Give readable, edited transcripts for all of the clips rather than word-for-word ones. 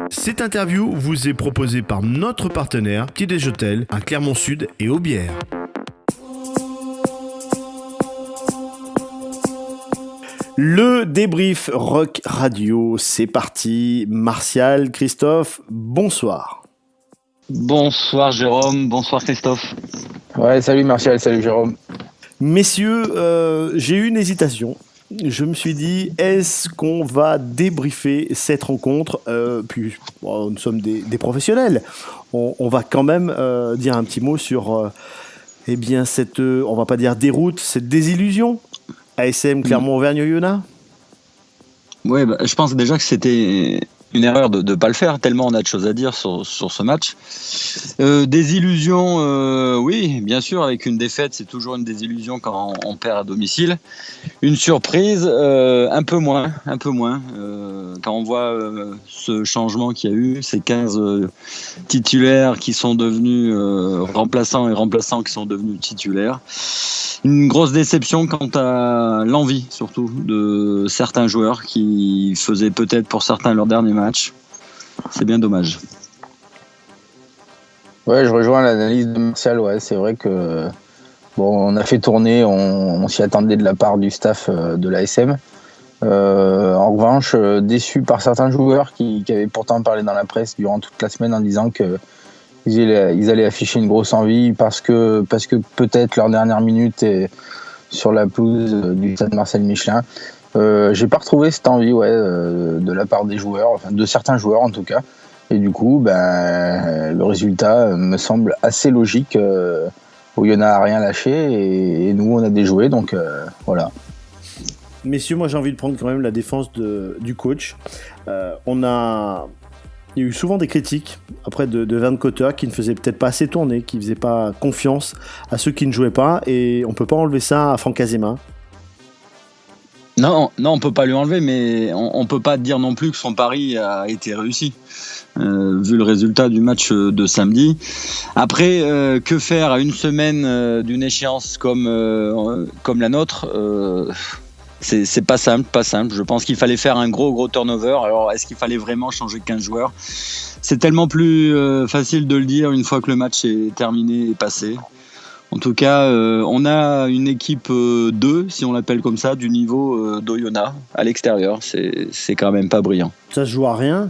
Cette interview vous est proposée par notre partenaire Petit Déj Hôtel à Clermont-Sud et Aubière. Le débrief Rock Radio, c'est parti. Martial, Christophe, bonsoir. Bonsoir Jérôme, bonsoir Christophe. Ouais, salut Martial, salut Jérôme. Messieurs, j'ai eu une hésitation. Je me suis dit, est-ce qu'on va débriefer cette rencontre puis nous sommes des professionnels. On va quand même dire un petit mot sur cette, on va pas dire déroute, cette désillusion. ASM Clermont-Auvergne-Oyonnax. Oui, je pense déjà que c'était une erreur de ne pas le faire, tellement on a de choses à dire sur ce match. Désillusion, oui, bien sûr, avec une défaite, c'est toujours une désillusion quand on perd à domicile. Une surprise, un peu moins. Quand on voit ce changement qu'il y a eu, ces 15 titulaires qui sont devenus remplaçants et remplaçants qui sont devenus titulaires. Une grosse déception quant à l'envie, surtout, de certains joueurs qui faisaient peut-être pour certains leur dernier match. C'est bien dommage. Ouais, je rejoins l'analyse de Martial. Ouais, c'est vrai que on a fait tourner, on s'y attendait de la part du staff de l'ASM. En revanche, déçu par certains joueurs qui avaient pourtant parlé dans la presse durant toute la semaine en disant que ils allaient afficher une grosse envie parce que peut-être leur dernière minute est sur la pelouse du stade Marcel Michelin. J'ai pas retrouvé cette envie de la part des joueurs, enfin de certains joueurs en tout cas. Et du coup, le résultat me semble assez logique. Oyonnax a rien lâché et nous on a déjoué, donc voilà. Messieurs, moi j'ai envie de prendre quand même la défense du coach. Il y a eu souvent des critiques après de Van Cotter qui ne faisait peut-être pas assez tourner, qui ne faisait pas confiance à ceux qui ne jouaient pas, et on ne peut pas enlever ça à Franck Azema. Non, on ne peut pas lui enlever, mais on ne peut pas dire non plus que son pari a été réussi, vu le résultat du match de samedi. Après, que faire à une semaine d'une échéance comme la nôtre c'est pas simple. Je pense qu'il fallait faire un gros turnover. Alors, est-ce qu'il fallait vraiment changer 15 joueurs ? C'est tellement plus facile de le dire une fois que le match est terminé et passé. En tout cas, on a une équipe 2, si on l'appelle comme ça, du niveau d'Oyonnax à l'extérieur. C'est quand même pas brillant. Ça se joue à rien.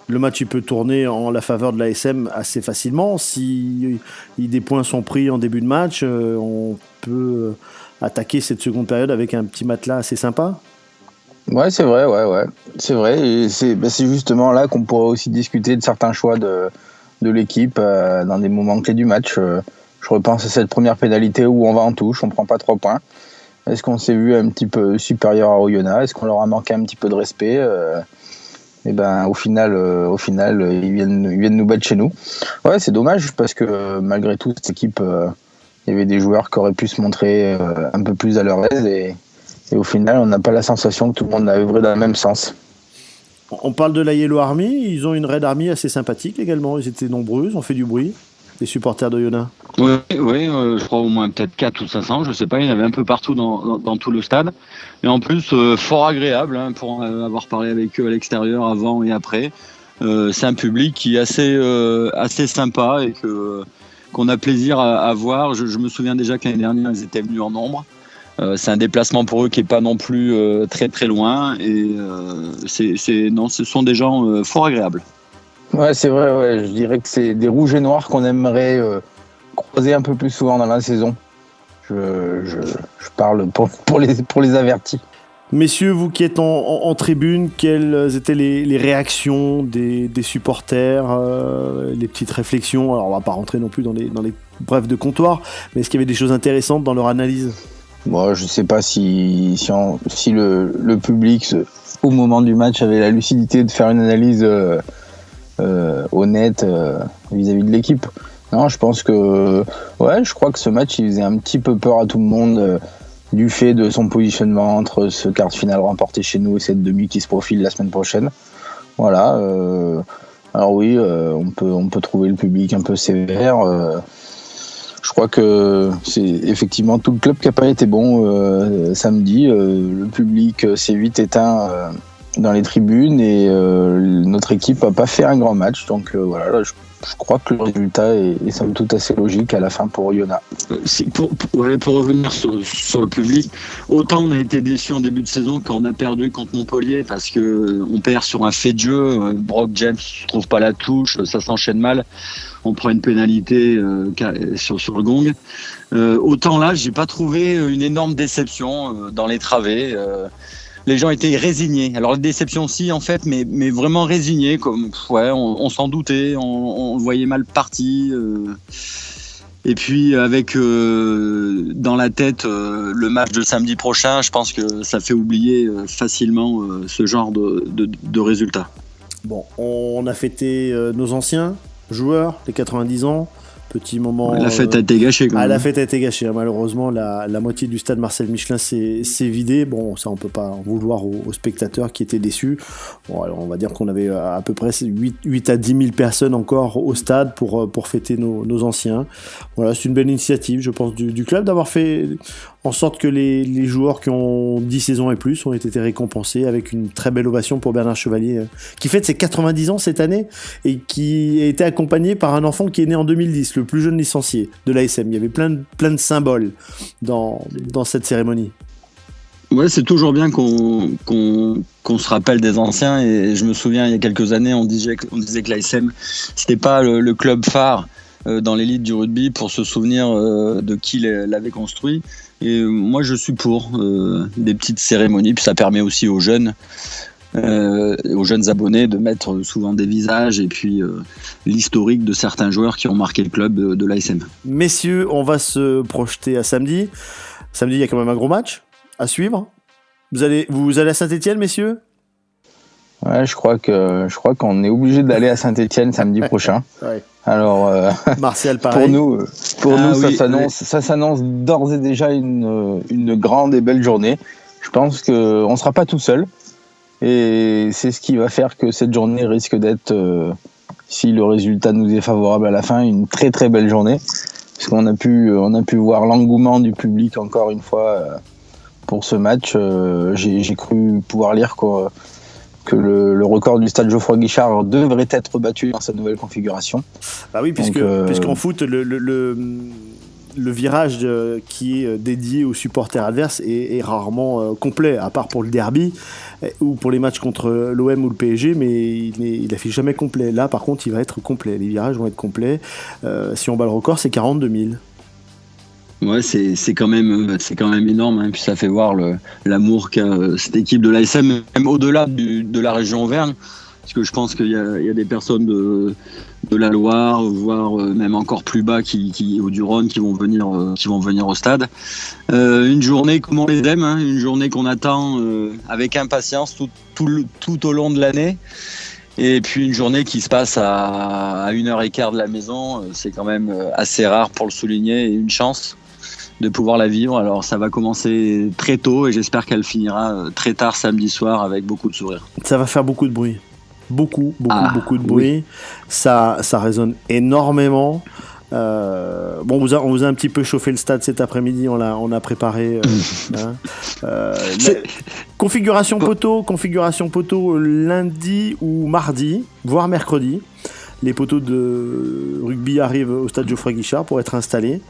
Le match il peut tourner en la faveur de l'ASM assez facilement. Si des points sont pris en début de match, on peut attaquer cette seconde période avec un petit matelas assez sympa. Ouais, c'est vrai, ouais. C'est vrai, et c'est justement là qu'on pourrait aussi discuter de certains choix de l'équipe dans des moments clés du match. Je repense à cette première pénalité où on va en touche, on prend pas 3 points. Est-ce qu'on s'est vu un petit peu supérieur à Oyonnax ? Est-ce qu'on leur a manqué un petit peu de respect ? Au final, ils viennent nous battre chez nous. Ouais, c'est dommage parce que malgré tout, cette équipe, il y avait des joueurs qui auraient pu se montrer un peu plus à leur aise et au final, on n'a pas la sensation que tout le monde a œuvré dans le même sens. On parle de la Yellow Army, ils ont une Red Army assez sympathique également, ils étaient nombreux, ils ont fait du bruit, les supporters d'Oyonnax. Oui, je crois au moins peut-être 4 ou 500, je sais pas, il y en avait un peu partout dans tout le stade. Et en plus, fort agréable pour avoir parlé avec eux à l'extérieur avant et après. C'est un public qui est assez sympa et qu'on a plaisir à voir. Je me souviens déjà que l'année dernière, ils étaient venus en nombre. C'est un déplacement pour eux qui n'est pas non plus très très loin. Et ce sont des gens fort agréables. Ouais, c'est vrai, ouais. Je dirais que c'est des rouges et noirs qu'on aimerait croiser un peu plus souvent dans la saison. Je parle pour les avertis. Messieurs, vous qui êtes en tribune, quelles étaient les réactions des supporters, les petites réflexions ? Alors on ne va pas rentrer non plus dans les brefs de comptoir, mais est-ce qu'il y avait des choses intéressantes dans leur analyse ? Bon, je ne sais pas si le public, au moment du match, avait la lucidité de faire une analyse honnête vis-à-vis de l'équipe. Non, je pense que je crois que ce match il faisait un petit peu peur à tout le monde du fait de son positionnement entre ce quart de finale remporté chez nous et cette demi qui se profile la semaine prochaine. Voilà. Alors oui, on peut trouver le public un peu sévère. Je crois que c'est effectivement tout le club qui n'a pas été bon samedi. Le public s'est vite éteint dans les tribunes et notre équipe n'a pas fait un grand match. Donc voilà, là, je crois que le résultat est somme toute assez logique à la fin pour Oyonnax. Pour revenir sur le public, autant on a été déçus en début de saison quand on a perdu contre Montpellier parce qu'on perd sur un fait de jeu. Brock James ne trouve pas la touche, ça s'enchaîne mal. On prend une pénalité sur le gong. Autant là, j'ai pas trouvé une énorme déception dans les travées. Les gens étaient résignés. Alors la déception aussi en fait, mais vraiment résignés. Comme on s'en doutait, on le voyait mal parti. Et puis avec dans la tête le match de samedi prochain, je pense que ça fait oublier facilement ce genre de résultats. Bon, on a fêté nos anciens joueurs, les 90 ans. Petit moment. La fête a été gâchée quand même. La fête a été gâchée. Malheureusement, la moitié du stade Marcel Michelin s'est vidé. Bon, ça, on peut pas en vouloir aux spectateurs qui étaient déçus. Bon, alors, on va dire qu'on avait à peu près 8 à 10 000 personnes encore au stade pour fêter nos anciens. Voilà, c'est une belle initiative, je pense, du club d'avoir fait en sorte que les joueurs qui ont 10 saisons et plus ont été récompensés avec une très belle ovation pour Bernard Chevalier, qui fête ses 90 ans cette année et qui a été accompagné par un enfant qui est né en 2010, le plus jeune licencié de l'ASM. Il y avait plein de symboles dans cette cérémonie. Ouais, c'est toujours bien qu'on se rappelle des anciens. Et je me souviens, il y a quelques années, on disait que l'ASM, c'était pas le club phare dans l'élite du rugby pour se souvenir de qui l'avait construit. Et moi, je suis pour des petites cérémonies. Puis ça permet aussi aux jeunes abonnés de mettre souvent des visages et puis l'historique de certains joueurs qui ont marqué le club de l'ASM. Messieurs, on va se projeter à samedi. Samedi, il y a quand même un gros match à suivre. Vous allez à Saint-Étienne, messieurs ? Ouais, je crois qu'on est obligé d'aller à Saint-Étienne samedi prochain. Ouais. Alors, Martial, pareil. Pour nous, ça s'annonce d'ores et déjà une grande et belle journée. Je pense qu'on sera pas tout seul. Et c'est ce qui va faire que cette journée risque d'être, si le résultat nous est favorable à la fin, une très très belle journée. Parce qu'on a pu voir l'engouement du public encore une fois pour ce match. J'ai cru pouvoir lire que le record du stade Geoffroy Guichard devrait être battu dans sa nouvelle configuration. Bah oui, puisqu'en foot, le virage qui est dédié aux supporters adverses est rarement complet, à part pour le derby ou pour les matchs contre l'OM ou le PSG, mais il n'affiche jamais complet. Là, par contre, il va être complet. Les virages vont être complets. Si on bat le record, c'est 42 000. Ouais, c'est quand même énorme, hein. Puis ça fait voir l'amour qu'a cette équipe de l'ASM, même au-delà de la région Auvergne, parce que je pense qu'il y a des personnes de la Loire, voire même encore plus bas ou du Rhône qui vont venir au stade. Une journée comme on les aime, hein, une journée qu'on attend avec impatience tout au long de l'année. Et puis une journée qui se passe à 1h15 de la maison, c'est quand même assez rare pour le souligner et une chance de pouvoir la vivre. Alors ça va commencer très tôt et j'espère qu'elle finira très tard samedi soir avec beaucoup de sourires. Ça va faire beaucoup de bruit. Beaucoup de bruit. Oui. Ça résonne énormément. On vous a un petit peu chauffé le stade cet après-midi, on a préparé configuration poteau lundi ou mardi, voire mercredi. Les poteaux de rugby arrivent au stade Geoffroy Guichard pour être installés.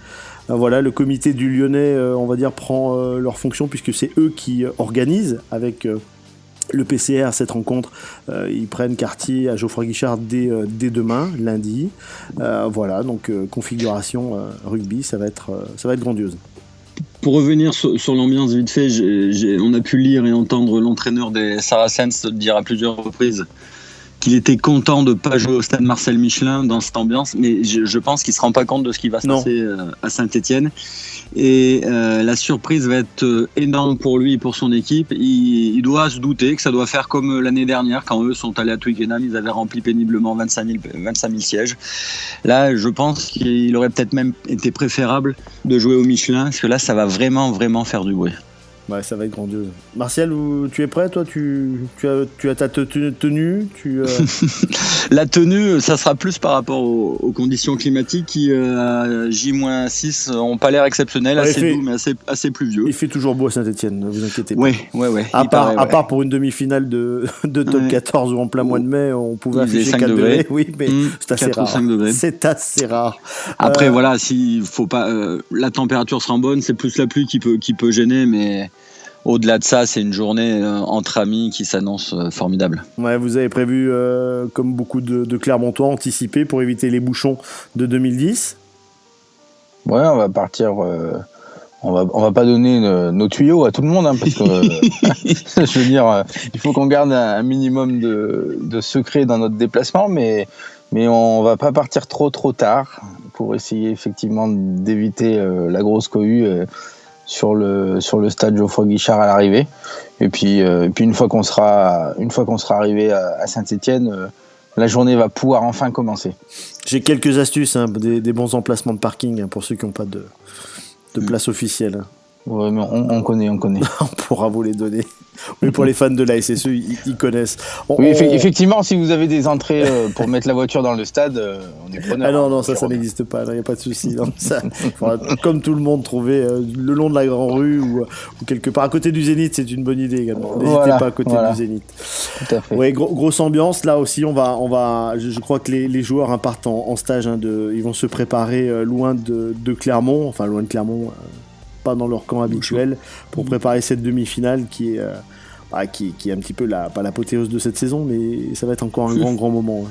Voilà, le comité du Lyonnais, on va dire, prend leur fonction puisque c'est eux qui organisent avec le PCR cette rencontre. Ils prennent quartier à Geoffroy Guichard dès demain, lundi. Voilà, donc configuration rugby, ça va être grandiose. Pour revenir sur l'ambiance vite fait, on a pu lire et entendre l'entraîneur des Saracens dire à plusieurs reprises qu'il était content de ne pas jouer au stade Marcel Michelin dans cette ambiance, mais je pense qu'il ne se rend pas compte de ce qui va se passer à Saint-Étienne. Et la surprise va être énorme pour lui et pour son équipe. Il doit se douter que ça doit faire comme l'année dernière, quand eux sont allés à Twickenham, ils avaient rempli péniblement 25 000 sièges. Là, je pense qu'il aurait peut-être même été préférable de jouer au Michelin, parce que là, ça va vraiment, vraiment faire du bruit. Ouais, ça va être grandiose. Martial, tu es prêt, toi, tu as ta tenue La tenue, ça sera plus par rapport aux conditions climatiques qui, à J-6, n'ont pas l'air exceptionnelles, Ouais, assez doux, mais assez pluvieux. Il fait toujours beau à Saint-Etienne, ne vous inquiétez pas. Ouais. À part pour une demi-finale de top 14 ou en plein mois de mai, on pouvait afficher 4 degrés. Oui, mais c'est assez rare. 5 degrés. C'est assez rare. Après, voilà, s'il faut pas, la température sera bonne, c'est plus la pluie qui peut gêner, mais au-delà de ça, c'est une journée entre amis qui s'annonce formidable. Ouais, vous avez prévu, comme beaucoup de Clermontois, anticiper pour éviter les bouchons de 2010 ? Ouais, on va partir. On va pas donner nos tuyaux à tout le monde, hein, parce que je veux dire, il faut qu'on garde un minimum de secret dans notre déplacement, mais on va pas partir trop tard pour essayer effectivement d'éviter la grosse cohue sur le stade Geoffroy Guichard à l'arrivée. Et puis une fois qu'on sera arrivé à Saint-Etienne, la journée va pouvoir enfin commencer. J'ai quelques astuces, hein, des bons emplacements de parking, hein, pour ceux qui n'ont pas de place officielle. Ouais, mais on connaît. On pourra vous les donner. Oui, pour les fans de la SSE, ils connaissent. Effectivement, si vous avez des entrées pour mettre la voiture dans le stade, on est preneur. Ah non, ça n'existe pas, il n'y a pas de souci. Faudra, comme tout le monde, trouver le long de la grande rue ou quelque part. À côté du Zénith, c'est une bonne idée également. N'hésitez pas à côté du Zénith. Tout à fait. Ouais, grosse ambiance. Là aussi, je crois que les joueurs, hein, partent en stage. Ils vont se préparer loin de Clermont, enfin loin de Clermont. Pas dans leur camp habituel, pour préparer cette demi-finale qui est un petit peu pas l'apothéose de cette saison, mais ça va être encore un grand moment.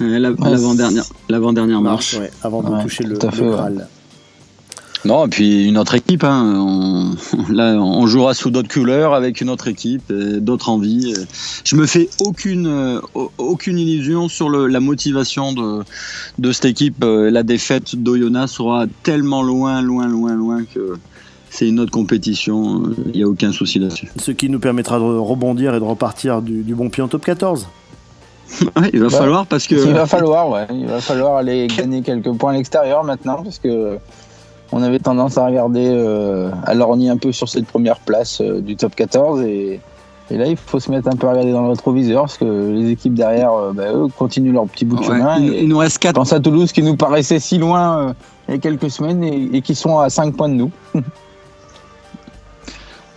Ouais. L'avant-dernière marche. Ouais, avant de toucher le Graal. Non, et puis une autre équipe. Hein. On jouera sous d'autres couleurs avec une autre équipe, d'autres envies. Je me fais aucune illusion sur la motivation de cette équipe. La défaite d'Oyonnax sera tellement loin que c'est une autre compétition. Il n'y a aucun souci là-dessus. Ce qui nous permettra de rebondir et de repartir du bon pied en top 14. Ouais, il va falloir parce que... Il va falloir aller gagner quelques points à l'extérieur maintenant, parce que on avait tendance à regarder, à lorgner un peu sur cette première place du top 14 et là il faut se mettre un peu à regarder dans le rétroviseur, parce que les équipes derrière, eux continuent leur petit bout de chemin. Il nous reste 4. Pense à Toulouse qui nous paraissait si loin il y a quelques semaines et qui sont à 5 points de nous.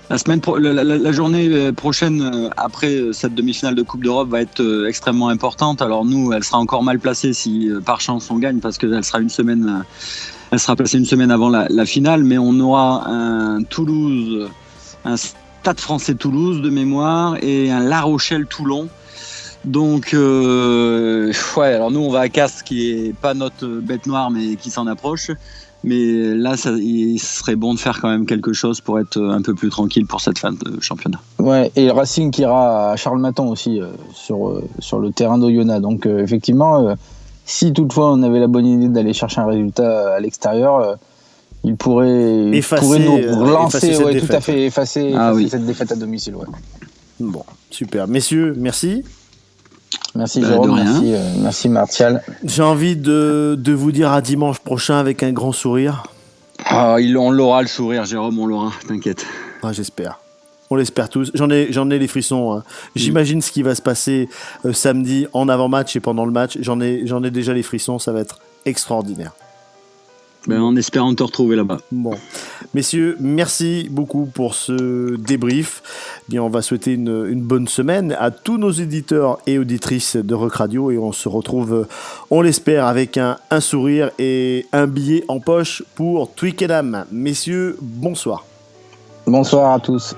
La journée prochaine, après cette demi-finale de Coupe d'Europe, va être extrêmement importante. Alors nous, elle sera encore mal placée si par chance on gagne, parce qu'elle sera elle sera placée une semaine avant la finale, mais on aura un Stade Français Toulouse de mémoire et un La Rochelle Toulon. Donc, alors nous on va à Castres, qui est pas notre bête noire, mais qui s'en approche. Mais là, il serait bon de faire quand même quelque chose pour être un peu plus tranquille pour cette fin de championnat. Ouais, et le Racing qui ira à Charles-Maton aussi sur le terrain d'Oyonnax. Donc effectivement, si toutefois on avait la bonne idée d'aller chercher un résultat à l'extérieur, il pourrait nous relancer, effacer cette défaite à domicile. Ouais. Bon, super. Messieurs, merci. Merci Jérôme, merci Martial. J'ai envie de vous dire à dimanche prochain avec un grand sourire. On l'aura le sourire, Jérôme, on l'aura, t'inquiète. J'espère. On l'espère tous. J'en ai les frissons. Hein. J'imagine ce qui va se passer samedi en avant-match et pendant le match. J'en ai déjà les frissons, ça va être extraordinaire. En espérant te retrouver là-bas. Bon. Messieurs, merci beaucoup pour ce débrief. Bien, on va souhaiter une bonne semaine à tous nos éditeurs et auditrices de Rock Radio, et on se retrouve, on l'espère, avec un sourire et un billet en poche pour Twickenham. Messieurs, bonsoir. Bonsoir à tous.